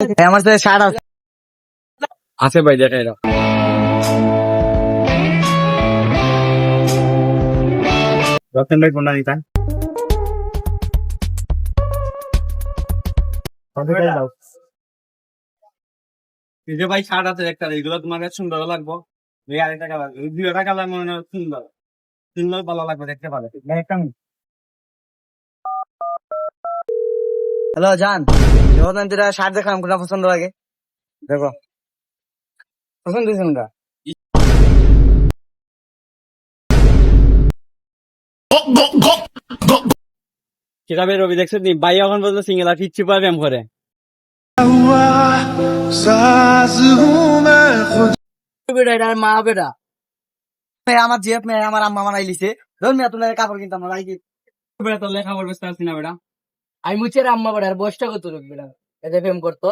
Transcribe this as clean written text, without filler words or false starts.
আমার সাথে শার্ট আছে আছে ভাই, দেখাই দাও। রতন ভাই কোনটা নিতা? এই যে ভাই শার্ট আছে একটা, এগুলো তোমার কাছে সুন্দর লাগবো। এই আরেকটা কালার, এই দুইটা কালার মনে হয় সুন্দর সুন্দর ভালো লাগবে, দেখতে পাবে। হ্যালো জান, যখন আমি তোরা শার্ট দেখলাম কোনটা পছন্দ লাগে দেখো, পছন্দ হয়েছে কোনটা? কিতাবে রবি দেখছো নি ভাই, এখন পর্যন্ত সিঙ্গেল আর কিচ্ছু পাবে এম করে। বেটা এটা মা বেটা আমার জিএফ মেয়ে আমার আম্মা মানাই লিছে, ধর মেয়ে তোমার কাপড় কিনতাম না লাইকি বেটা তোর লেখা পড়বে পারছি না বেটা। আমি মুচের আম্মা বেটার বয়সটা কত লোক বেটা এতে প্রেম করতো